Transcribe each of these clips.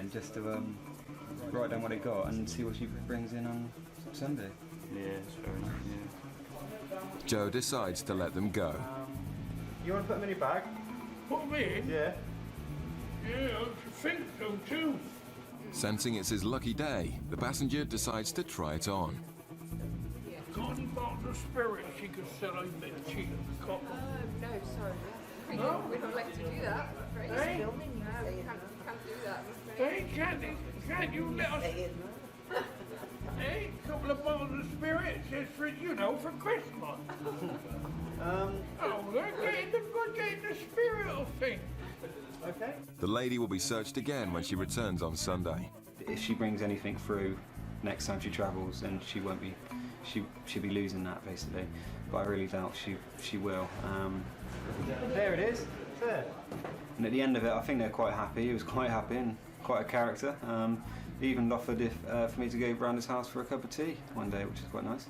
morning just to write down what he got and see what she brings in on Sunday. Yeah, it's fair enough, yeah. Joe decides to let them go. You want to put him in your bag? Put me in? Yeah. Yeah, I think so too. Sensing it's his lucky day, the passenger decides to try it on. Got any bottles of spirit she could sell a bit cheap at the copper? No, sorry. No? We're not allowed to do that. I'm afraid. Hey? No, you can't do that. Hey, can't you let us... Hey, a couple of bottles of spirit, just for, you know, for Christmas. Oh, they're getting the spirit of things. Okay. The lady will be searched again when she returns on Sunday. If she brings anything through next time she travels, then she won't be. She'll be losing that basically. But I really doubt she will. There it is. There. And at the end of it, I think they're quite happy. He was quite happy and quite a character. He even offered for me to go round his house for a cup of tea one day, which is quite nice.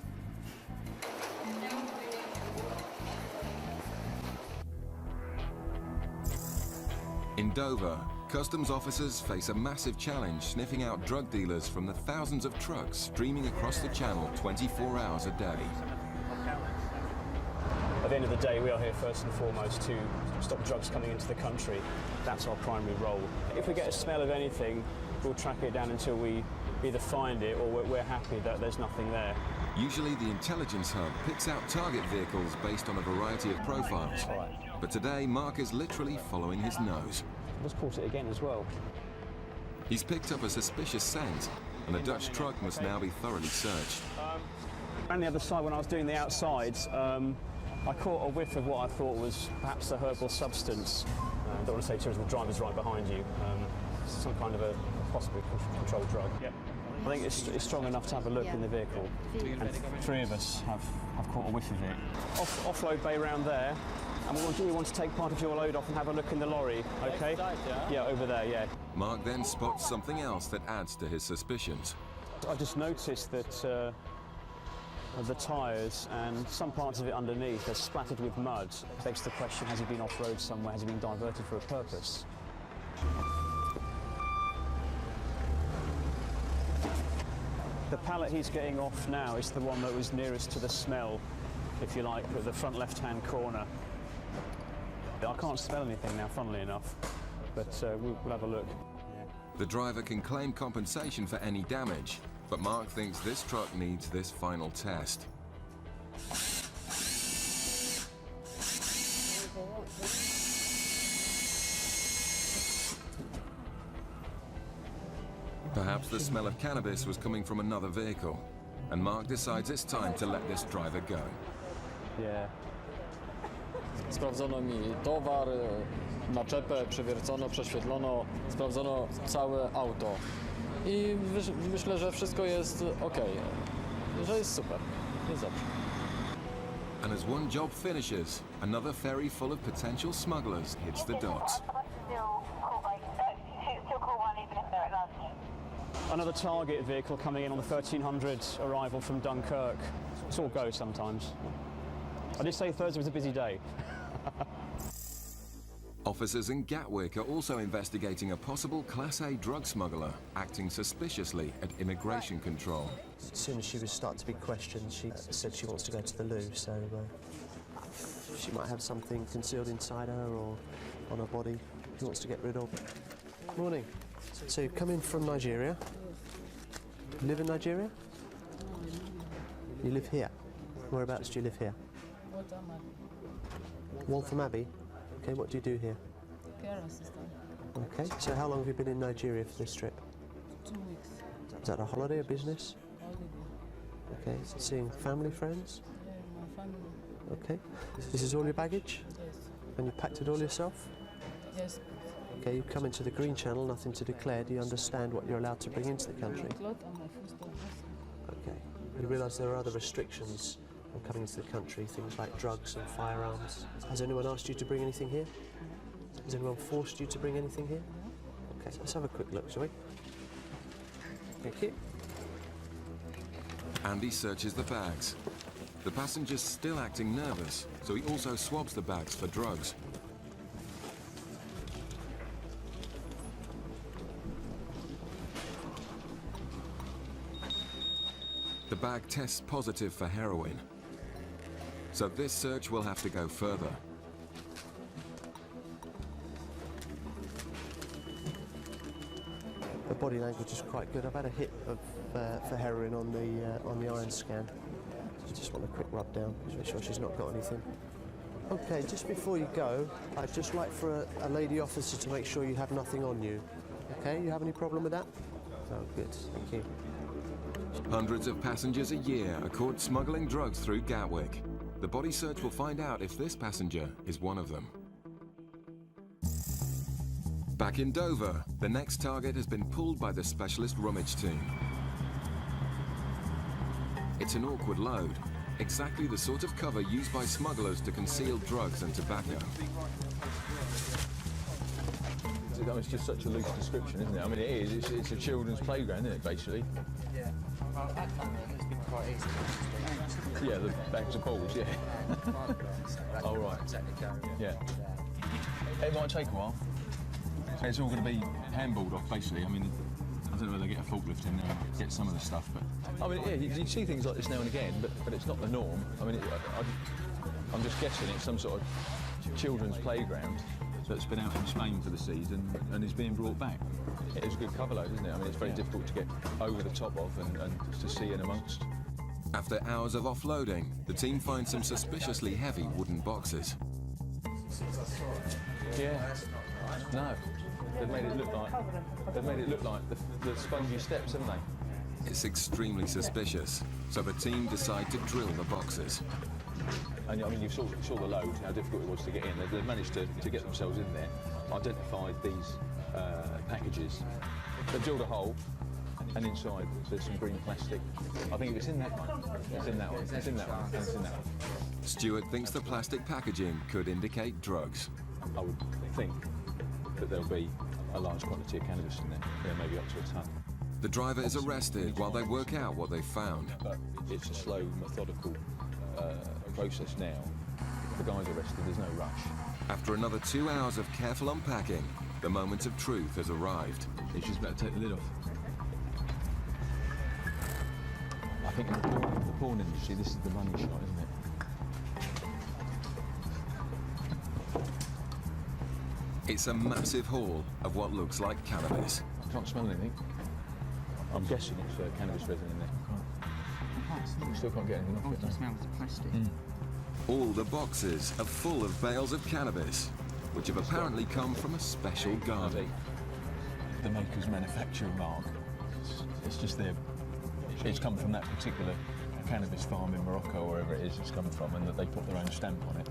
In Dover, customs officers face a massive challenge sniffing out drug dealers from the thousands of trucks streaming across the channel 24 hours a day. At the end of the day, we are here first and foremost to stop drugs coming into the country. That's our primary role. If we get a smell of anything, we'll track it down until we either find it or we're happy that there's nothing there. Usually the intelligence hub picks out target vehicles based on a variety of profiles. But today, Mark is literally following his nose. Let's port it again as well. He's picked up a suspicious scent, and the Dutch truck must now be thoroughly searched. On the other side, when I was doing the outsides, I caught a whiff of what I thought was perhaps a herbal substance. I don't want to say too much, the driver's right behind you. Some kind of a possibly controlled drug. Yep. I think it's strong enough to have a look in the vehicle. And three of us have caught a whiff of it. Offload bay round there. And we want to take part of your load off and have a look in the lorry, okay? Yeah, over there, yeah. Mark then spots something else that adds to his suspicions. I just noticed that the tyres and some parts of it underneath are splattered with mud. Begs the question, has he been off-road somewhere? Has he been diverted for a purpose? The pallet he's getting off now is the one that was nearest to the smell, if you like, at the front left-hand corner. I can't smell anything now, funnily enough, but we'll have a look. The driver can claim compensation for any damage, but Mark thinks this truck needs this final test. Perhaps the smell of cannabis was coming from another vehicle, and Mark decides it's time to let this driver go. Yeah. Sprawdzono mi towar, naczepę, przewiercono, prześwietlono, sprawdzono całe auto. I myślę, że wszystko jest ok, że jest super, jest dobrze. And as one job finishes, another ferry full of potential smugglers hits the docks. Another target vehicle coming in on the 1300 arrival from Dunkirk. It's all go sometimes. I did say Thursday was a busy day. Officers in Gatwick are also investigating a possible Class A drug smuggler acting suspiciously at immigration control. As soon as she was starting to be questioned, she said she wants to go to the loo, so she might have something concealed inside her or on her body she wants to get rid of. Morning. So you've come in from Nigeria? You live in Nigeria? You live here? Whereabouts do you live here? Waltham Abbey? Okay, what do you do here? Care assistant. Okay, so how long have you been in Nigeria for this trip? 2 weeks. Is that a holiday or business? Holiday. Okay, so seeing family, friends? Yeah, my family. Okay. This is all your baggage? Yes. And you packed it all yourself? Yes. Okay, you come into the Green Channel, nothing to declare. Do you understand what you're allowed to bring into the country? My clothes and my food stuff. Okay. You realise there are other restrictions on coming into the country, things like drugs and firearms. Has anyone asked you to bring anything here? Has anyone forced you to bring anything here? Okay, let's have a quick look, shall we? Thank you. Andy searches the bags. The passenger's still acting nervous, so he also swabs the bags for drugs. The bag tests positive for heroin. So this search will have to go further. Her body language is quite good. I've had a hit of, for heroin on the iron scan. So just want a quick rub down, just make sure she's not got anything. Okay, just before you go, I'd just like for a lady officer to make sure you have nothing on you. Okay, you have any problem with that? Oh, good, thank you. Hundreds of passengers a year are caught smuggling drugs through Gatwick. The body search will find out if this passenger is one of them. Back in Dover, the next target has been pulled by the specialist rummage team. It's an awkward load, exactly the sort of cover used by smugglers to conceal drugs and tobacco. It's just such a loose description, isn't it? I mean, it is. It's a children's playground, isn't it, basically? Yeah. Well, that time it's been quite easy. Yeah, the bags of balls, yeah. Oh, right. Yeah. It might take a while. It's all going to be handballed off, basically. I mean, I don't know whether they get a forklift in there and get some of the stuff, but... I mean, yeah, you see things like this now and again, but it's not the norm. I mean, I'm just guessing it's some sort of children's playground that's been out in Spain for the season and is being brought back. It is a good cover load, isn't it? I mean, it's very difficult to get over the top of and to see in amongst. After hours of offloading, the team finds some suspiciously heavy wooden boxes. Yeah. No. They've made it look like the spongy steps, haven't they? It's extremely suspicious, so the team decide to drill the boxes. And I mean, you saw the load, how difficult it was to get in. They've managed to get themselves in there, identified these packages. They've drilled a hole, and inside there's some green plastic. I think it's in that one. It's in that one. It's in that one. It's in that one. Stewart thinks the plastic packaging could indicate drugs. I would think that there'll be a large quantity of cannabis in there, maybe up to a ton. The driver is arrested while they work out what they found. But it's a slow, methodical process now. The guy's arrested, there's no rush. After another 2 hours of careful unpacking, the moment of truth has arrived. It's just about to take the lid off. I think in the porn industry, this is the money shot, isn't it? It's a massive haul of what looks like cannabis. I can't smell anything. I'm guessing it's cannabis resin in there. You still can't get anything off it. It smells of plastic. All the boxes are full of bales of cannabis, which have apparently come from a special garden. The maker's manufacturer mark. It's just their... It's come from that particular cannabis farm in Morocco, or wherever it is it's come from, and that they put their own stamp on it.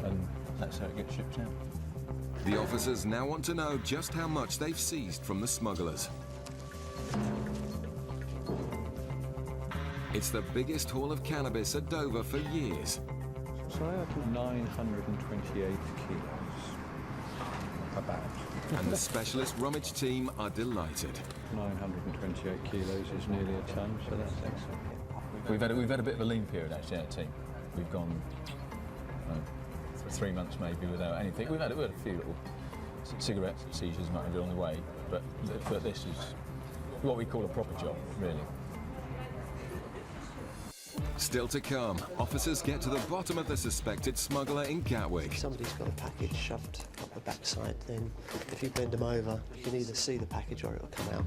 And that's how it gets shipped out. The officers now want to know just how much they've seized from the smugglers. It's the biggest haul of cannabis at Dover for years. Sorry, I took 928 kilos. About. And the specialist rummage team are delighted. 928 kilos is nearly a ton, so that's excellent. We've had a bit of a lean period actually, our team. We've gone 3 months maybe without anything. We've had a few little cigarette seizures might have been on the way, but this is what we call a proper job, really. Still to come, officers get to the bottom of the suspected smuggler in Gatwick. If somebody's got a package shoved up the backside, then if you bend them over, you can either see the package or it'll come out.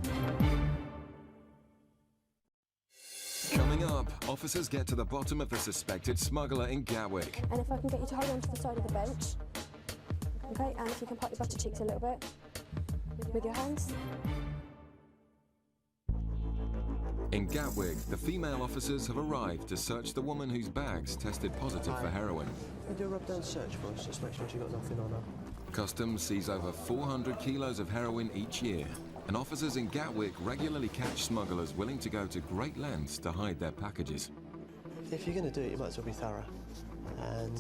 Coming up, officers get to the bottom of the suspected smuggler in Gatwick. And if I can get you to hold on to the side of the bench. Okay, and if you can pop your butter cheeks a little bit with your hands. In Gatwick, the female officers have arrived to search the woman whose bags tested positive for heroin. Can you do a rub-down search for us, just make sure she's got nothing on her. Customs sees over 400 kilos of heroin each year, and officers in Gatwick regularly catch smugglers willing to go to great lengths to hide their packages. If you're going to do it, you might as well be thorough. And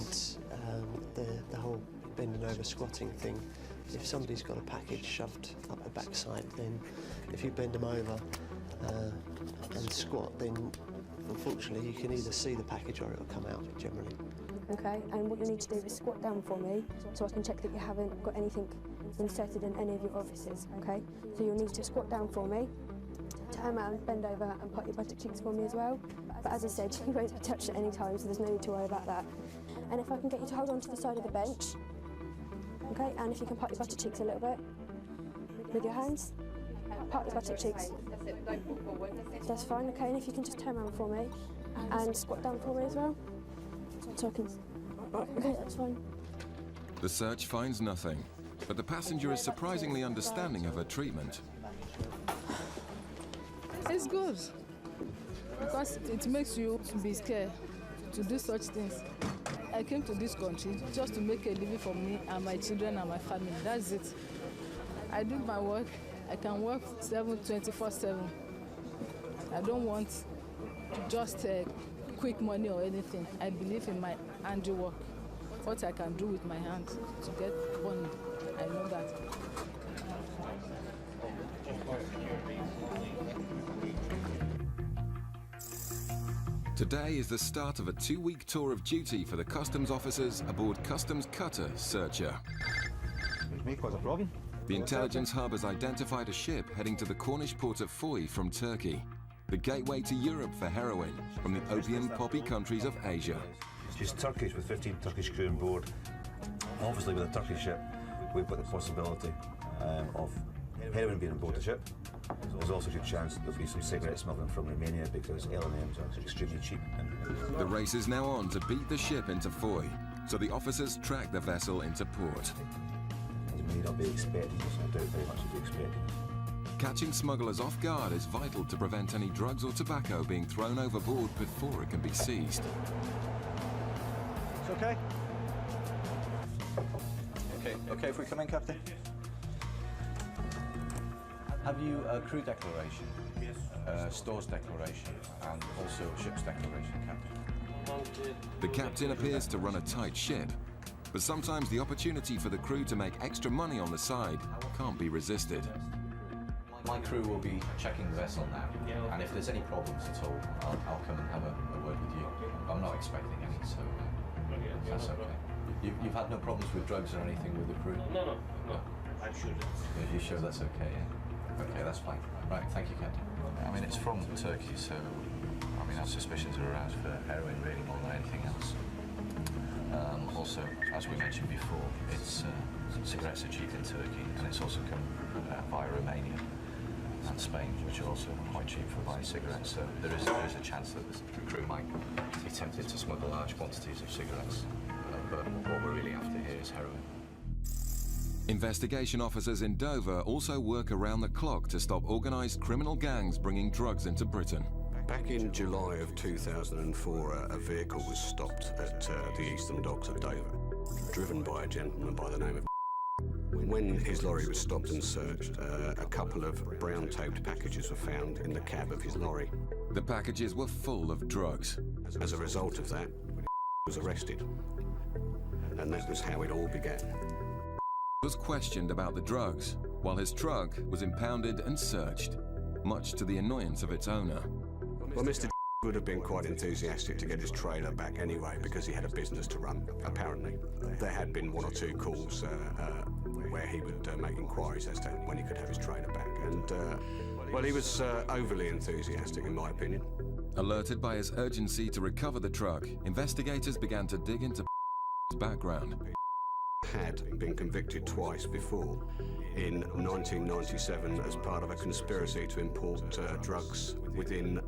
the whole bending over squatting thing, if somebody's got a package shoved up the backside, then if you bend them over and squat, then unfortunately you can either see the package or it'll come out generally. Okay, and what you need to do is squat down for me so I can check that you haven't got anything inserted in any of your orifices, okay? So you'll need to squat down for me turn around, bend over and pop your buttock cheeks for me as well. But as I said, you won't be touched at any time, so there's no need to worry about that. And if I can get you to hold on to the side of the bench, okay, and if you can pop your buttock cheeks a little bit with your hands, pop your buttock cheeks. That's fine, okay, and if you can just turn around for me and squat down for me as well. So I can, okay, that's fine. The search finds nothing, but the passenger is surprisingly understanding of her treatment. It's good because it makes you be scared to do such things. I came to this country just to make a living for me and my children and my family. That's it. I do my work. I can work 24/7. I don't want just quick money or anything. I believe in my handiwork, what I can do with my hands to get money. I know that. Today is the start of a 2-week tour of duty for the customs officers aboard Customs Cutter Searcher. May cause a problem. The intelligence hub has identified a ship heading to the Cornish port of Foy from Turkey, the gateway to Europe for heroin from the opium poppy countries of Asia. She's Turkish with 15 Turkish crew on board. Obviously with a Turkish ship, we've got the possibility of heroin being on board the ship. There's also a good chance that there'll be some cigarette smuggling from Romania because LMMs are extremely cheap. The race is now on to beat the ship into Foy, so the officers track the vessel into port. You may not be expecting this, I doubt very much you'll be expecting this. Catching smugglers off guard is vital to prevent any drugs or tobacco being thrown overboard before it can be seized. It's okay. Okay if we come in, Captain? Have you a crew declaration, stores declaration, and also ship's declaration, Captain? The captain appears to run a tight ship, but sometimes the opportunity for the crew to make extra money on the side can't be resisted. My crew will be checking the vessel now, and if there's any problems at all, I'll come and have a word with you. I'm not expecting any, so that's okay. You've had no problems with drugs or anything with the crew? No. I'm sure. You're sure that's okay, yeah? Okay, that's fine. Right, thank you, Captain. I mean, it's from Turkey, so I mean, our suspicions are aroused for heroin really more than anything else. Also, as we mentioned before, cigarettes are cheap in Turkey, and it's also come via Romania and Spain, which are also quite cheap for buying cigarettes. So there is a chance that the crew might be tempted to smuggle large quantities of cigarettes. But what we're really after here is heroin. Investigation officers in Dover also work around the clock to stop organised criminal gangs bringing drugs into Britain. Back in July of 2004, a vehicle was stopped at the Eastern Docks of Dover, driven by a gentleman by the name of. When his lorry was stopped and searched, a couple of brown-taped packages were found in the cab of his lorry. The packages were full of drugs. As a result of that, he was arrested. And that was how it all began. Was questioned about the drugs, while his truck was impounded and searched, much to the annoyance of its owner. Well, Mr. would have been quite enthusiastic to get his trailer back anyway, because he had a business to run, apparently. There had been 1 or 2 calls where he would make inquiries as to when he could have his trailer back. And, well, he was overly enthusiastic, in my opinion. Alerted by his urgency to recover the truck, investigators began to dig into his background. Had been convicted twice before, in 1997 as part of a conspiracy to import drugs within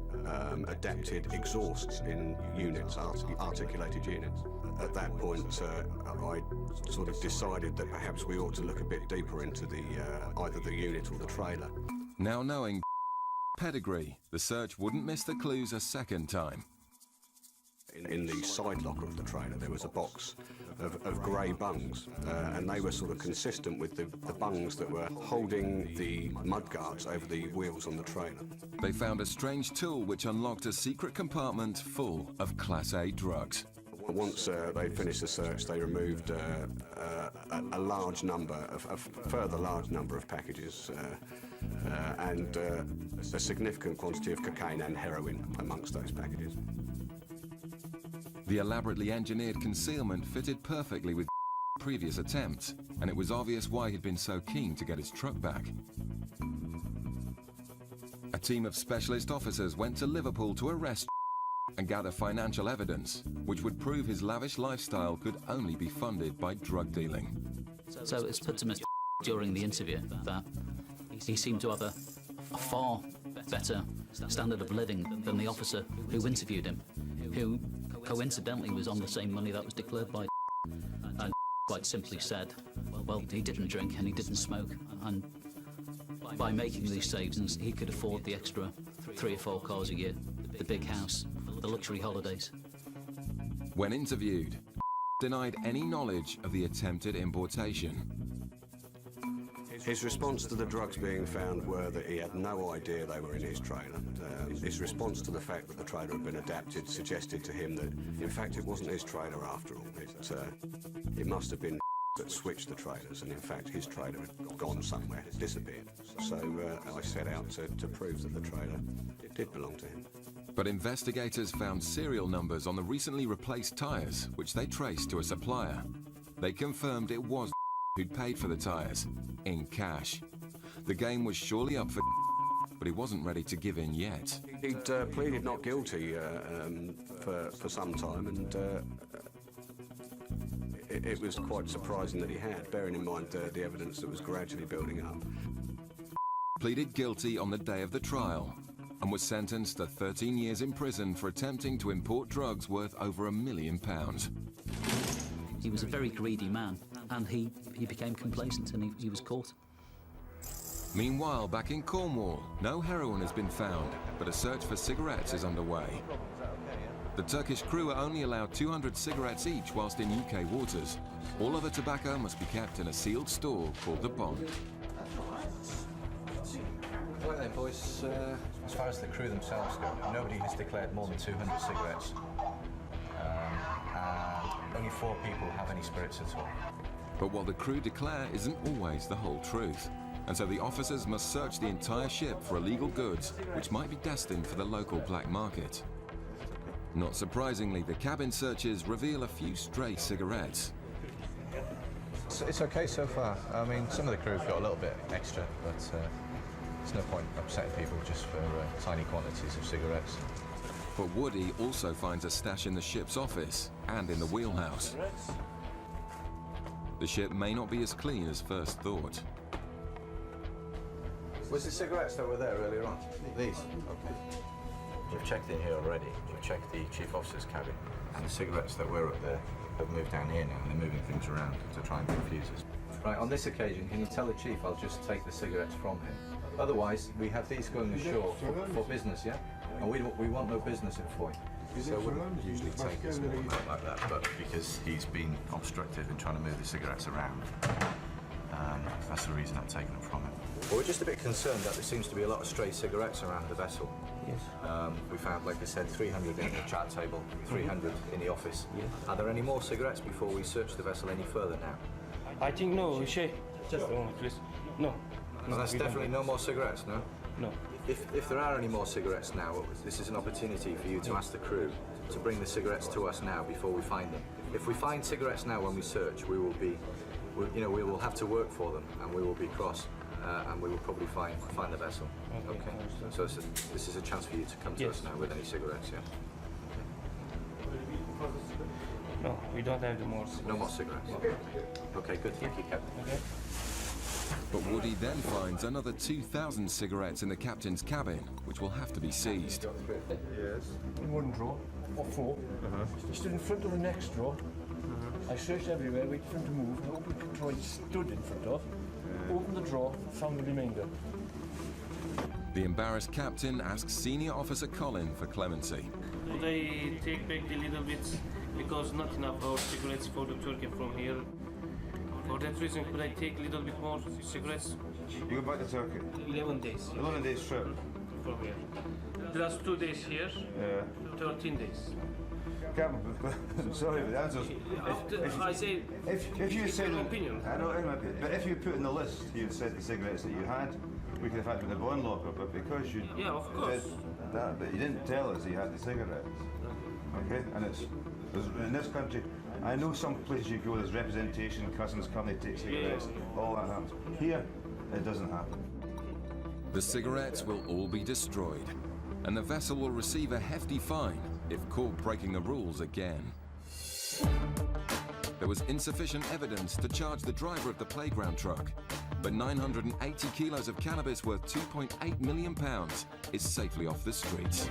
adapted exhausts in units, articulated units. At that point, I sort of decided that perhaps we ought to look a bit deeper into either the unit or the trailer. Now knowing pedigree, the search wouldn't miss the clues a second time. In the side locker of the trailer, there was a box of grey bungs, and they were sort of consistent with the bungs that were holding the mudguards over the wheels on the trailer. They found a strange tool which unlocked a secret compartment full of Class A drugs. Once they'd finished the search, they removed a further large number of packages and a significant quantity of cocaine and heroin amongst those packages. The elaborately engineered concealment fitted perfectly with previous attempts, and it was obvious why he'd been so keen to get his truck back. A A team of specialist officers went to Liverpool to arrest and gather financial evidence, which would prove his lavish lifestyle could only be funded by drug dealing. So it's put to Mr. during the interview that he seemed to have a far better standard of living than the officer who interviewed him, who coincidentally was on the same money that was declared by and quite simply said, well, he didn't drink and he didn't smoke, and by making these savings he could afford the extra 3 or 4 cars a year, the big house, the luxury holidays. When interviewed, denied any knowledge of the attempted importation. His response to the drugs being found were that he had no idea they were in his trailer. His response to the fact that the trailer had been adapted suggested to him that, in fact, it wasn't his trailer after all. It must have been that switched the trailers, and in fact his trailer had gone somewhere, disappeared. So I set out to prove that the trailer did belong to him. But investigators found serial numbers on the recently replaced tyres, which they traced to a supplier. They confirmed it was who'd paid for the tyres, in cash. The game was surely up for but he wasn't ready to give in yet. He'd pleaded not guilty for some time, and it was quite surprising that he had, bearing in mind the evidence that was gradually building up. Pleaded guilty on the day of the trial and was sentenced to 13 years in prison for attempting to import drugs worth over £1 million. He was a very greedy man, and he became complacent, and he was caught. Meanwhile, back in Cornwall, no heroin has been found, but a search for cigarettes is underway. The Turkish crew are only allowed 200 cigarettes each whilst in UK waters. All other tobacco must be kept in a sealed store called the Pond. Well then, boys, as far as the crew themselves go, nobody has declared more than 200 cigarettes. And only 4 people have any spirits at all. But what the crew declare isn't always the whole truth. And so the officers must search the entire ship for illegal goods, which might be destined for the local black market. Not surprisingly, the cabin searches reveal a few stray cigarettes. It's okay so far. I mean, some of the crew have got a little bit extra, but there's no point upsetting people just for tiny quantities of cigarettes. But Woody also finds a stash in the ship's office and in the wheelhouse. The ship may not be as clean as first thought. Was the cigarettes that were there earlier on? These? Okay. We've checked in here already. We've checked the chief officer's cabin. And the cigarettes that were up there have moved down here now, and they're moving things around to try and confuse us. Right, on this occasion, can you tell the chief I'll just take the cigarettes from him? Otherwise, we have these going ashore for business, yeah? And we want no business in Foy. So we wouldn't usually take a small amount like that, but because he's been obstructive in trying to move the cigarettes around, that's the reason I'm taking them from him. Well, we're just a bit concerned that there seems to be a lot of stray cigarettes around the vessel. Yes. We found, like I said, 300 in the chat table, 300 in the office. Yes. Are there any more cigarettes before we search the vessel any further now? I think no, just a moment, please. No. No, that's definitely no more cigarettes, no? No. If there are any more cigarettes now, this is an opportunity for you to ask the crew to bring the cigarettes to us now before we find them. If we find cigarettes now when we search, we will have to work for them, and we will be cross, and we will probably find the vessel. Okay. So this is a chance for you to come to us now with any cigarettes, yeah? No, we don't have the more cigarettes. No more cigarettes. Okay, good. Thank you, Captain. Okay. But Woody then finds another 2,000 cigarettes in the captain's cabin, which will have to be seized. Yes. In one drawer, or 4. He stood in front of the next drawer. I searched everywhere, waited for him to move, and opened the drawer he stood in front of, opened the drawer, found the remainder. The embarrassed captain asks Senior Officer Colin for clemency. Could I take back a little bit, because not enough our cigarettes for the Turkey from here. For that reason, could I take a little bit more cigarettes? You go back to Turkey? 11 days. 11 days trip? From here. The last 2 days here, 13 days. Captain, I'm sorry, but the answer is... If you said... opinion. I know, it might be. But if you put in the list, you said the cigarettes that you had, we could have had them in the bond locker, but because you of course. said that, but you didn't tell us you had the cigarettes. Okay? And in this country, I know some places you go, there's representation, customs come, they take cigarettes, all that happens. Here, it doesn't happen. The The cigarettes will all be destroyed, and the vessel will receive a hefty fine if caught breaking the rules again. There was insufficient evidence to charge the driver of the playground truck, but 980 kilos of cannabis worth £2.8 million is safely off the streets.